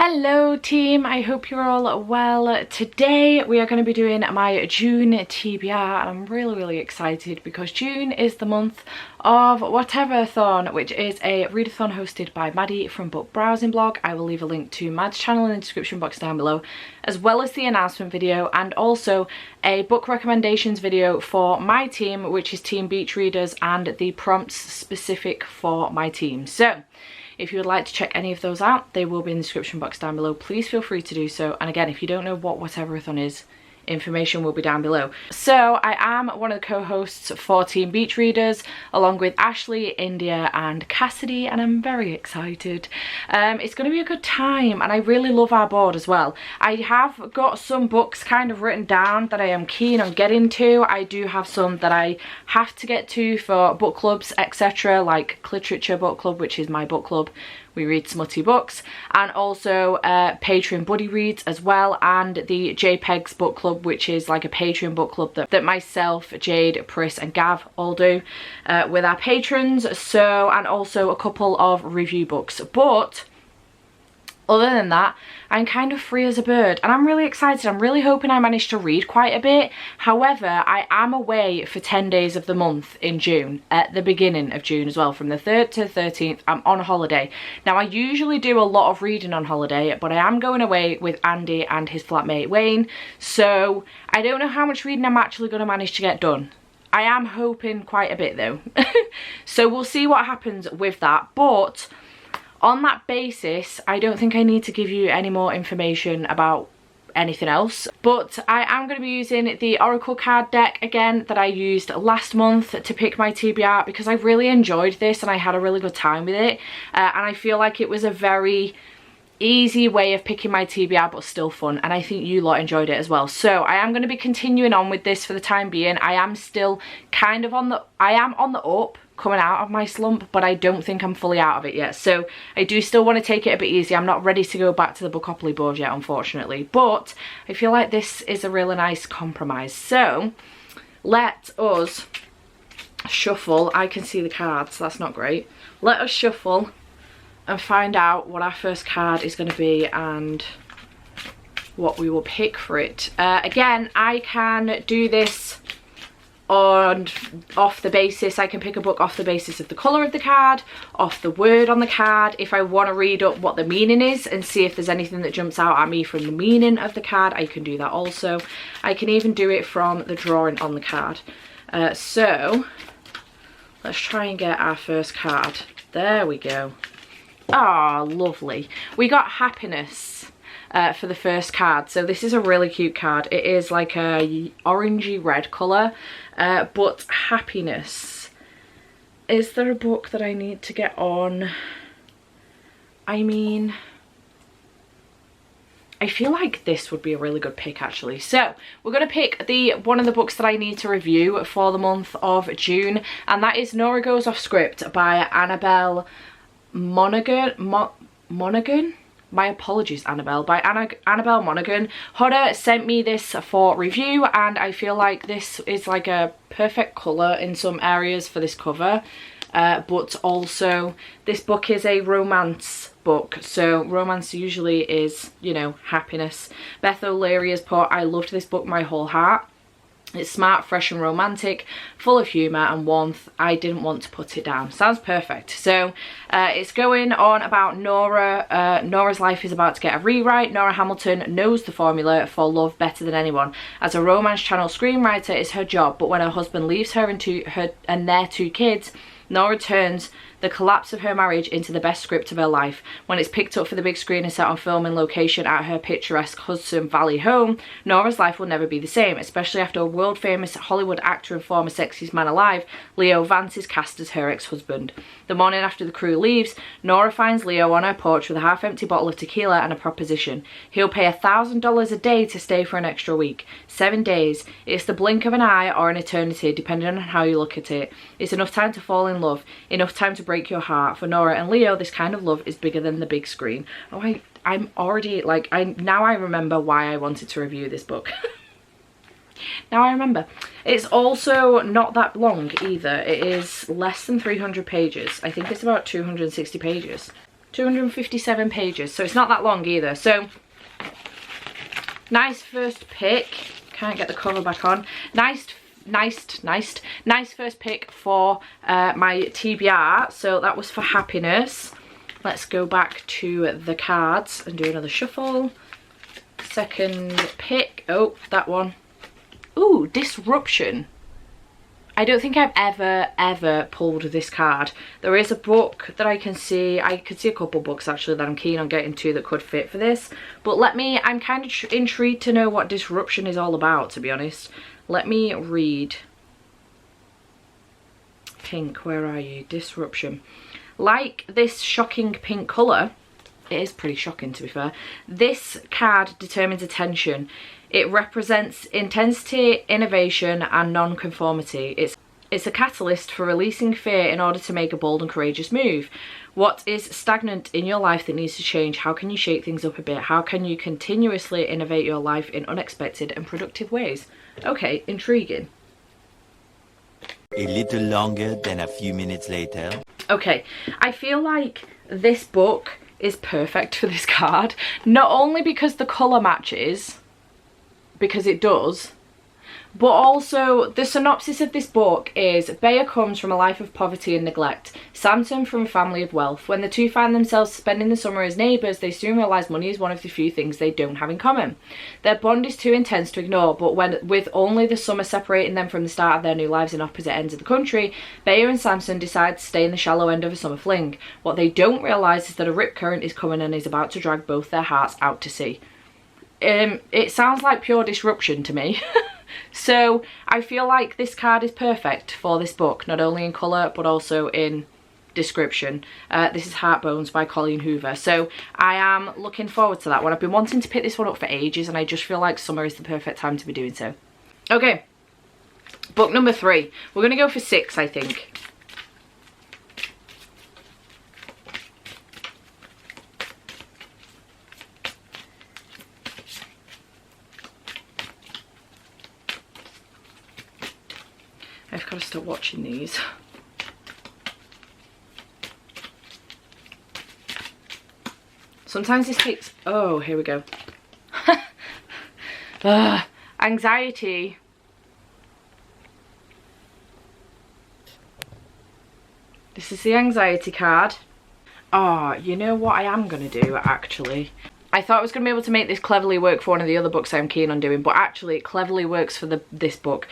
Hello team, I hope you're all well. Today we are going to be doing my June TBR and I'm really excited because June is the month of Whateverthon, which is a readathon hosted by Maddie from Book Browsing Blog. I will leave a link to Madd's channel in the description box down below, as well as the announcement video and also a book recommendations video for my team, which is Team Beach Readers, and the prompts specific for my team. So if you would like to check any of those out, they will be in the description box down below. Please feel free to do so. And again, if you don't know what Whateverthon is, information will be down below. So I am one of the co-hosts for Team Beach Readers, along with Ashley, India and Cassidy, and I'm very excited. It's going to be a good time and I really love our board as well. I have got some books kind of written down that I am keen on getting to. I do have some that I have to get to for book clubs, etc., like Literature Book Club, which is my book club. We read smutty books, and also Patreon buddy reads as well, and the JPEGs book club, which is like a Patreon book club that myself, Jade, Pris and Gav all do with our patrons. So, and also a couple of review books. But other than that, I'm kind of free as a bird and I'm really excited. I'm really hoping I manage to read quite a bit. However, I am away for 10 days of the month in June, at the beginning of June as well, from the 3rd to the 13th. I'm on holiday. Now, I usually do a lot of reading on holiday, but I am going away with Andy and his flatmate Wayne. So I don't know how much reading I'm actually going to manage to get done. I am hoping quite a bit though. So we'll see what happens with that. But on that basis, I don't think I need to give you any more information about anything else. But I am going to be using the Oracle card deck again that I used last month to pick my TBR, because I really enjoyed this and I had a really good time with it. And I feel like it was a very easy way of picking my TBR, but still fun, and I think you lot enjoyed it as well. So I am going to be continuing on with this for the time being. I am still kind of on the up, coming out of my slump, but I don't think I'm fully out of it yet. So I do still want to take it a bit easy. I'm not ready to go back to the Bookopoly board yet, unfortunately, but I feel like this is a really nice compromise. So let us shuffle. I can see the cards, that's not great. Let us shuffle and find out what our first card is going to be and what we will pick for it. Again, I can do this off the basis, I can pick a book off the basis of the colour of the card, off the word on the card. If I want to read up what the meaning is and see if there's anything that jumps out at me from the meaning of the card, I can do that also. I can even do it from the drawing on the card. So let's try and get our first card. There we go. Oh, lovely. We got happiness for the first card. So this is a really cute card. It is like a orangey red colour, but happiness. Is there a book that I need to get on? I mean, I feel like this would be a really good pick actually. So we're going to pick one of the books that I need to review for the month of June, and that is Nora Goes Off Script by Annabelle Monaghan. My apologies, Annabelle. By Annabelle Monaghan. Hodder sent me this for review and I feel like this is like a perfect colour in some areas for this cover. But also this book is a romance book, so romance usually is, you know, happiness. Beth O'Leary has put, I loved this book my whole heart. It's smart, fresh and romantic, full of humour and warmth. I didn't want to put it down. Sounds perfect. So it's going on about Nora. Nora's life is about to get a rewrite. Nora Hamilton knows the formula for love better than anyone. As a romance channel screenwriter, it's her job, but when her husband leaves her and their 2 kids, Nora turns the collapse of her marriage into the best script of her life. When it's picked up for the big screen and set on film in location at her picturesque Hudson Valley home, Nora's life will never be the same, especially after a world-famous Hollywood actor and former sexiest man alive, Leo Vance, is cast as her ex-husband. The morning after the crew leaves, Nora finds Leo on her porch with a half-empty bottle of tequila and a proposition. He'll pay $1,000 a day to stay for an extra week. 7 days. It's the blink of an eye or an eternity, depending on how you look at it. It's enough time to fall in love, enough time to break your heart. For Nora and Leo, this kind of love is bigger than the big screen. Oh, I'm already like, now I remember why I wanted to review this book. Now I remember. It's also not that long either. It is less than 300 pages. I think it's about 260 pages. 257 pages, so it's not that long either. So nice first pick. Can't get the cover back on. Nice first pick for my TBR. So that was for happiness. Let's go back to the cards and do another shuffle. Second pick. Oh, that one. Ooh, disruption. I don't think I've ever pulled this card. There is a book that I can see a couple books actually that I'm keen on getting to that could fit for this. But I'm kind of intrigued to know what disruption is all about, to be honest. Let me read. Pink, where are you? Disruption. Like this shocking pink colour, it is pretty shocking to be fair, this card determines attention. It represents intensity, innovation and non-conformity. It's a catalyst for releasing fear in order to make a bold and courageous move. What is stagnant in your life that needs to change? How can you shake things up a bit? How can you continuously innovate your life in unexpected and productive ways? Okay, intriguing. A little longer than a few minutes later. Okay, I feel like this book is perfect for this card. Not only because the colour matches, because it does, but also the synopsis of this book is Bea comes from a life of poverty and neglect, Samson from a family of wealth. When the two find themselves spending the summer as neighbours, they soon realise money is one of the few things they don't have in common. Their bond is too intense to ignore, but with only the summer separating them from the start of their new lives in opposite ends of the country, Bea and Samson decide to stay in the shallow end of a summer fling. What they don't realise is that a rip current is coming and is about to drag both their hearts out to sea. It sounds like pure disruption to me. So I feel like this card is perfect for this book, not only in colour but also in description. This is Heartbones by Colleen Hoover, so I am looking forward to that one. I've been wanting to pick this one up for ages and I just feel like summer is the perfect time to be doing so. Okay, book number 3. We're going to go for 6, I think. I've got to stop watching these. Sometimes this takes... Oh, here we go. Anxiety. This is the anxiety card. Oh, you know what I am going to do, actually? I thought I was going to be able to make this cleverly work for one of the other books I'm keen on doing, but actually it cleverly works for this book.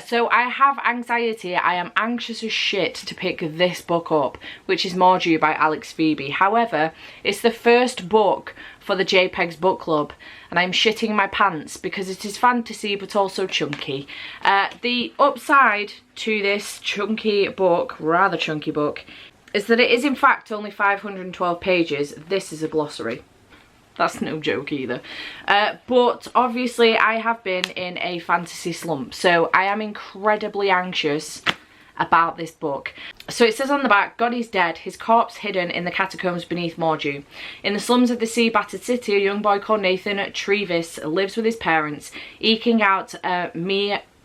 So I have anxiety. I am anxious as shit to pick this book up, which is Mordew by Alex Phoebe. However, it's the first book for the JPEGs book club, and I'm shitting my pants because it is fantasy but also chunky. The upside to this chunky book, rather chunky book, is that it is in fact only 512 pages. This is a glossary. That's no joke either. But obviously I have been in a fantasy slump, so I am incredibly anxious about this book. So it says on the back, God is dead, his corpse hidden in the catacombs beneath Mordew. In the slums of the sea-battered city, a young boy called Nathan Trevis lives with his parents, eking out a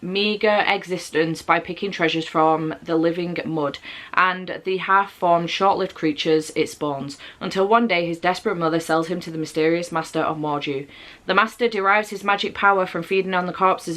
meagre existence by picking treasures from the living mud and the half-formed, short-lived creatures it spawns, until one day his desperate mother sells him to the mysterious master of Mordew. The master derives his magic power from feeding on the corpse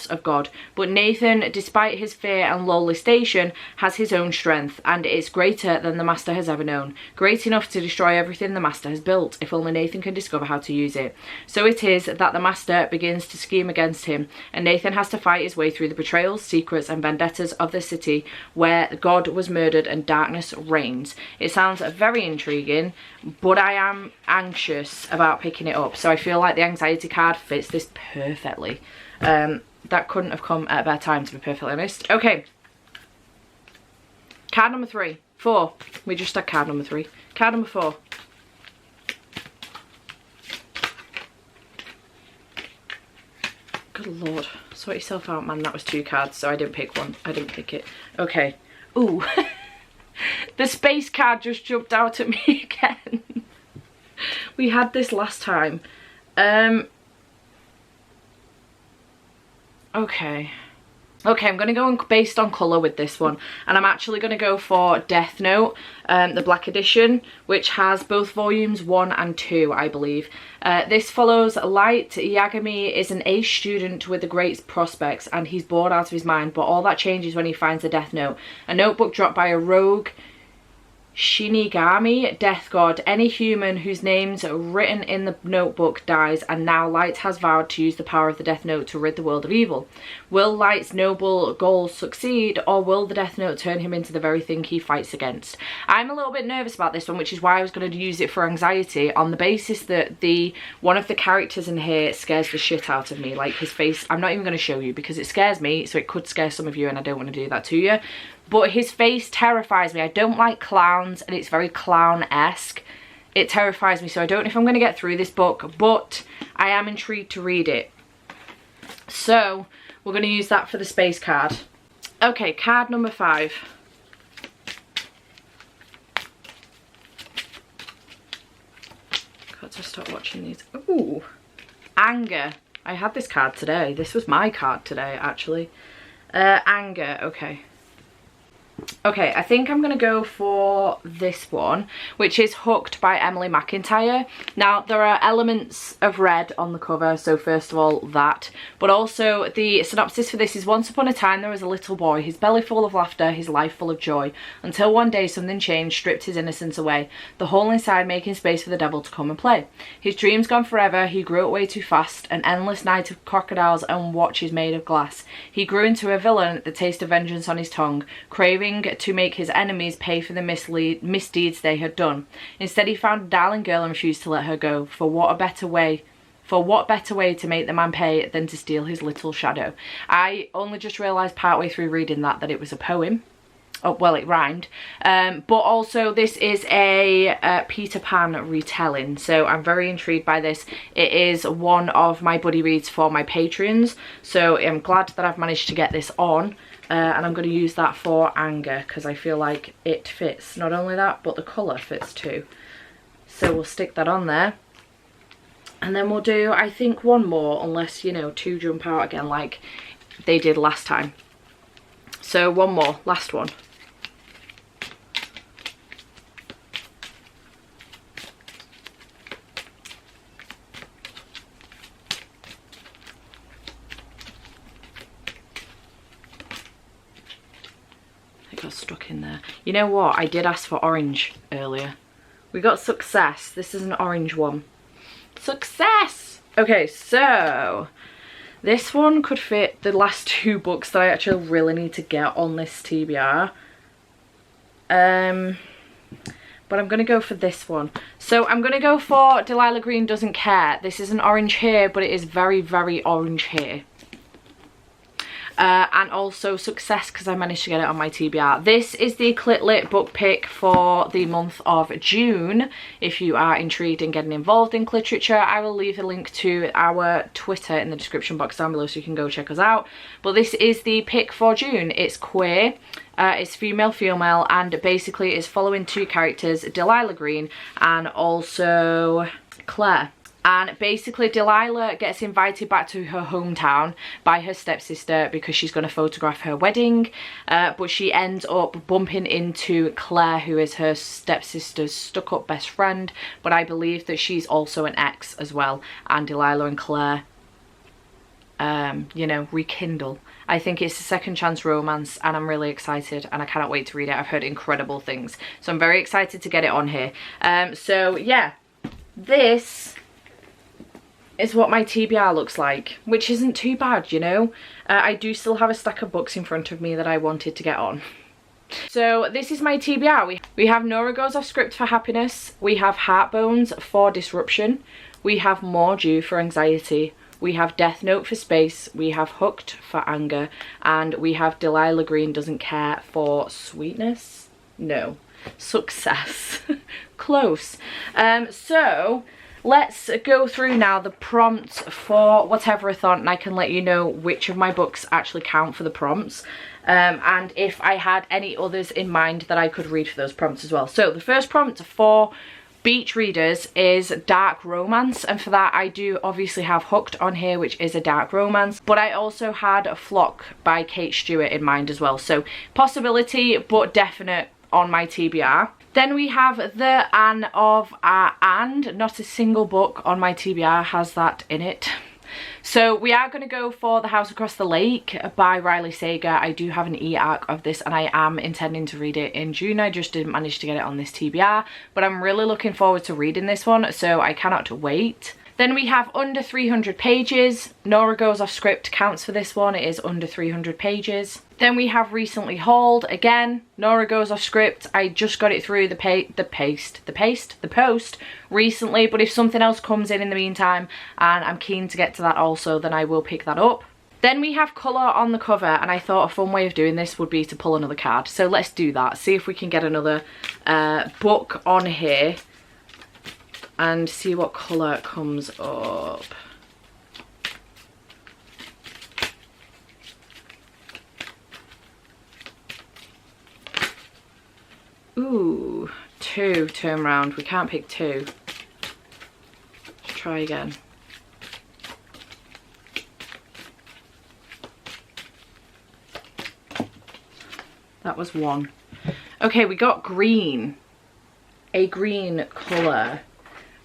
of God, but Nathan, despite his fear and lowly station, has his own strength, and it's greater than the master has ever known, great enough to destroy everything the master has built, if only Nathan can discover how to use it. So it is that the master begins to scheme against him, and Nathan has to fight his way through the betrayals, secrets and vendettas of the city where God was murdered and darkness reigns. It sounds very intriguing, but I am anxious about picking it up, so I feel like the anxiety card fits this perfectly. That couldn't have come at a better time, to be perfectly honest. Okay, card number 3. 4. We just had card number 3. Card number 4. Good lord, sort yourself out, man. That was 2 cards, so I didn't pick one. I didn't pick it. Okay. Ooh. The space card just jumped out at me again. We had this last time. Okay, Okay, I'm going to go based on colour with this one, and I'm actually going to go for Death Note, the black edition, which has both volumes 1 and 2, I believe. This follows Light. Yagami is an A student with the great prospects, and he's bored out of his mind, but all that changes when he finds the Death Note, a notebook dropped by a rogue Shinigami death god. Any human whose name's written in the notebook dies, and now Light has vowed to use the power of the Death Note to rid the world of evil. Will Light's noble goals succeed, or will the Death Note turn him into the very thing he fights against? I'm a little bit nervous about this one, which is why I was going to use it for anxiety, on the basis that one of the characters in here scares the shit out of me. Like, his face, I'm not even going to show you because it scares me, so it could scare some of you, and I don't want to do that to you. But his face terrifies me. I don't like clowns, and it's very clown-esque. It terrifies me, so I don't know if I'm going to get through this book, but I am intrigued to read it. So we're going to use that for the space card. Okay, card number 5. Got to stop watching these. Ooh, anger. I had this card today. This was my card today, actually. Anger, okay. Okay, I think I'm going to go for this one, which is Hooked by Emily McIntyre. Now, there are elements of red on the cover, so first of all, that. But also, the synopsis for this is: once upon a time, there was a little boy, his belly full of laughter, his life full of joy, until one day something changed, stripped his innocence away, the hole inside making space for the devil to come and play. His dreams gone forever, he grew up way too fast, an endless night of crocodiles and watches made of glass. He grew into a villain, the taste of vengeance on his tongue, craving to make his enemies pay for the misdeeds they had done. Instead, he found a darling girl and refused to let her go. For what better way to make the man pay than to steal his little shadow? I only just realised partway through reading that it was a poem. Oh, well, it rhymed. But also, this is a Peter Pan retelling, so I'm very intrigued by this. It is one of my buddy reads for my Patreons, so I'm glad that I've managed to get this on. And I'm going to use that for anger because I feel like it fits. Not only that, but the colour fits too. So we'll stick that on there. And then we'll do, I think, one more, unless, you know, 2 jump out again like they did last time. So one more, last one. Got stuck in there. You know what? I did ask for orange earlier. We got Success. This is an orange one. Success! Okay, so this one could fit the last 2 books that I actually really need to get on this TBR. But I'm going to go for this one. So I'm going to go for Delilah Green Doesn't Care. This is an orange here, but it is very, very orange here. And also Success because I managed to get it on my TBR. This is the Clit Lit book pick for the month of June. If you are intrigued in getting involved in literature, I will leave a link to our Twitter in the description box down below so you can go check us out. But this is the pick for June. It's queer, it's female, and basically it's following 2 characters, Delilah Green and also Claire. And basically Delilah gets invited back to her hometown by her stepsister because she's going to photograph her wedding. But she ends up bumping into Claire, who is her stepsister's stuck-up best friend. But I believe that she's also an ex as well. And Delilah and Claire, you know, rekindle. I think it's a second chance romance and I'm really excited and I cannot wait to read it. I've heard incredible things. So I'm very excited to get it on here. So yeah, this is what my TBR looks like, which isn't too bad, you know. I do still have a stack of books in front of me that I wanted to get on. So this is my TBR. We have Nora Goes Off Script for happiness, we have Heartbones for disruption, we have Mordew for anxiety, we have Death Note for space, we have Hooked for anger, and we have Delilah Green Doesn't Care for sweetness? No. Success. Close. So let's go through now the prompts for Whateverthon, and I can let you know which of my books actually count for the prompts, and if I had any others in mind that I could read for those prompts as well. So the first prompt for Beach Readers is dark romance, and for that I do obviously have Hooked on here, which is a dark romance, but I also had Flock by Kate Stewart in mind as well, so possibility but definite on my TBR. Then we have The Anne of And. Not a single book on my TBR has that in it. So we are going to go for The House Across the Lake by Riley Sager. I do have an e-arc of this and I am intending to read it in June. I just didn't manage to get it on this TBR, but I'm really looking forward to reading this one, so I cannot wait. Then we have Under 300 Pages. Nora Goes Off Script counts for this one. It is under 300 pages. Then we have Recently Hauled. Again, Nora Goes Off Script. I just got it through the post recently, but if something else comes in the meantime and I'm keen to get to that also, then I will pick that up. Then we have colour on the cover, and I thought a fun way of doing this would be to pull another card. So let's do that. See if we can get another book on here and see what colour comes up. Ooh, 2 turn round. We can't pick 2. Let's try again. That was 1. Okay, we got green. A green colour.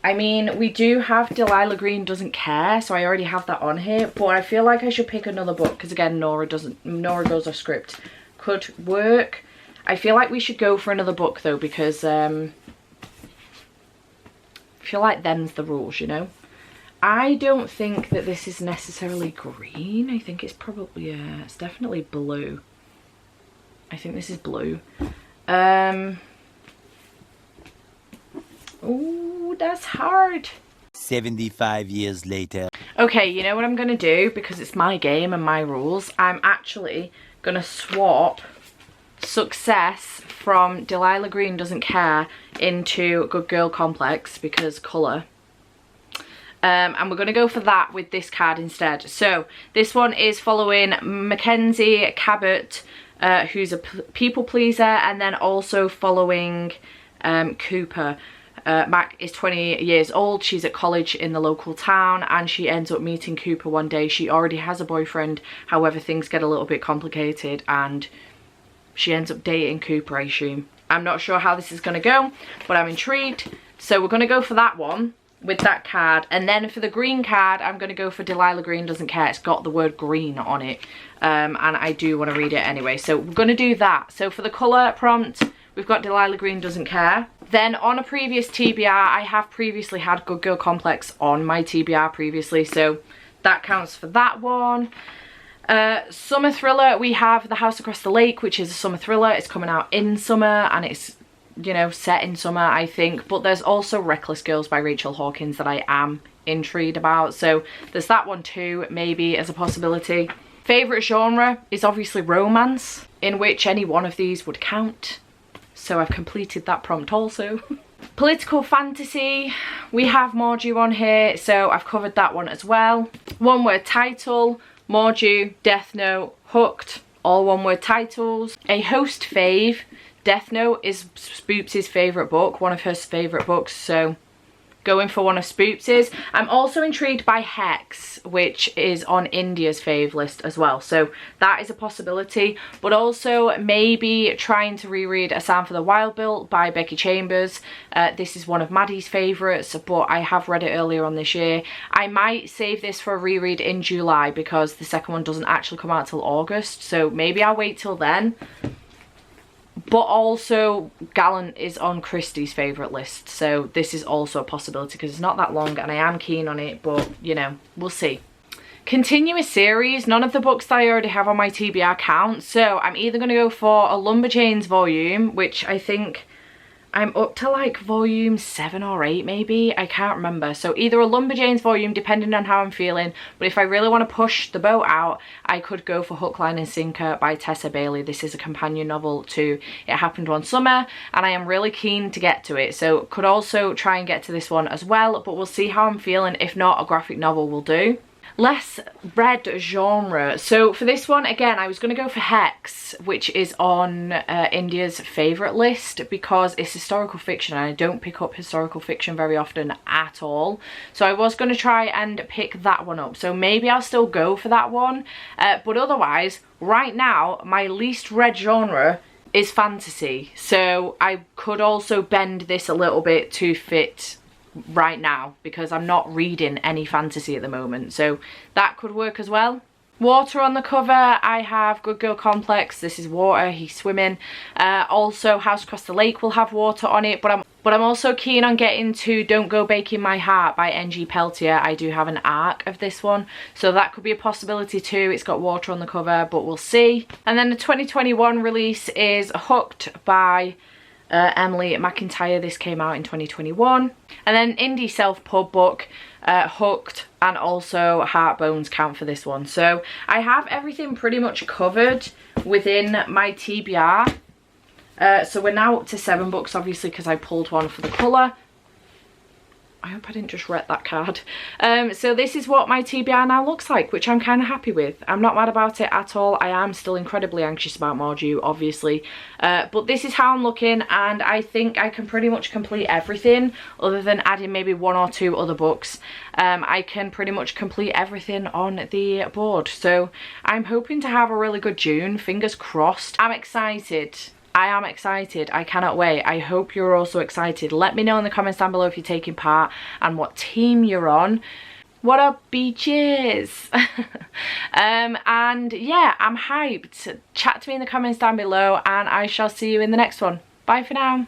I mean, we do have Delilah Green Doesn't Care, so I already have that on here, but I feel like I should pick another book because again, Nora Goes Off Script could work. I feel like we should go for another book though, because I feel like them's the rules, you know. I don't think that this is necessarily green. I think it's probably, it's definitely blue. I think this is blue. Ooh, that's hard. 75 years later. Okay, you know what I'm gonna do, because it's my game and my rules. I'm actually gonna swap Success from Delilah Green Doesn't Care into Good Girl Complex, because colour. And we're gonna go for that with this card instead. So this one is following Mackenzie Cabot, who's a people pleaser, and then also following Cooper. Mac is 20 years old, she's at college in the local town, and she ends up meeting Cooper one day. She already has a boyfriend, however things get a little bit complicated and she ends up dating Cooper, I assume. I'm not sure how this is going to go, but I'm intrigued. So we're going to go for that one with that card, and then for the green card I'm going to go for Delilah Green Doesn't Care. It's got the word green on it, and I do want to read it anyway, so we're going to do that. So for the colour prompt, we've got Delilah Green Doesn't Care. Then on a previous TBR, I have previously had Good Girl Complex on my TBR previously, so that counts for that one. Summer thriller, we have The House Across the Lake, which is a summer thriller. It's coming out in summer and it's, you know, set in summer, I think. But there's also Reckless Girls by Rachel Hawkins that I am intrigued about, so there's that one too, maybe as a possibility. Favourite genre is obviously romance, in which any one of these would count. So I've completed that prompt also. Political fantasy, we have Mordew on here, so I've covered that one as well. One word title, Mordew, Death Note, Hooked, all one word titles. A host fave, Death Note is Spoops' favourite book, one of her favourite books, so going for one of Spoops'. I'm also intrigued by Hex, which is on India's fave list as well, so that is a possibility. But also maybe trying to reread A Sound for the Wild Bill by Becky Chambers. This is one of Maddie's favourites, but I have read it earlier on this year. I might save this for a reread in July because the second one doesn't actually come out till August, so maybe I'll wait till then. But also Gallant is on Christie's favourite list, so this is also a possibility because it's not that long and I am keen on it, but you know, we'll see. Continuous series, none of the books that I already have on my TBR count, so I'm either going to go for a Lumberjanes volume, which I think I'm up to like volume 7 or 8 maybe, I can't remember. So either a Lumberjanes volume depending on how I'm feeling, but if I really want to push the boat out, I could go for Hook, Line and Sinker by Tessa Bailey. This is a companion novel to It Happened One Summer and I am really keen to get to it, so could also try and get to this one as well, but we'll see how I'm feeling. If not, a graphic novel will do. less read genre. So for this one, again, I was going to go for Hex, which is on India's favourite list because it's historical fiction and I don't pick up historical fiction very often at all. So I was going to try and pick that one up. So maybe I'll still go for that one. But otherwise, right now, my least read genre is fantasy. So I could also bend this a little bit to fit right now because I'm not reading any fantasy at the moment, so that could work as well. Water on the cover, I have Good Girl Complex. This is water, he's swimming. Also House Across the Lake will have water on it, but I'm also keen on getting to Don't Go Baking My Heart by N.G. Peltier. I do have an ARC of this one, so that could be a possibility too. It's got water on the cover, but we'll see. And then the 2021 release is Hooked by Emily McIntyre. This came out in 2021. And then indie self-pub book, Hooked and also Heart Bones count for this one. So I have everything pretty much covered within my TBR. So we're now up to 7 books, obviously, because I pulled one for the colour. I hope I didn't just wreck that card. So this is what my TBR now looks like, which I'm kind of happy with. I'm not mad about it at all. I am still incredibly anxious about Mordew, obviously. But this is how I'm looking, and I think I can pretty much complete everything other than adding maybe 1 or 2 other books. I can pretty much complete everything on the board. So I'm hoping to have a really good June. Fingers crossed. I'm excited. I am excited. I cannot wait. I hope you're also excited. Let me know in the comments down below if you're taking part and what team you're on. What up, beaches? And yeah, I'm hyped. Chat to me in the comments down below and I shall see you in the next one. Bye for now.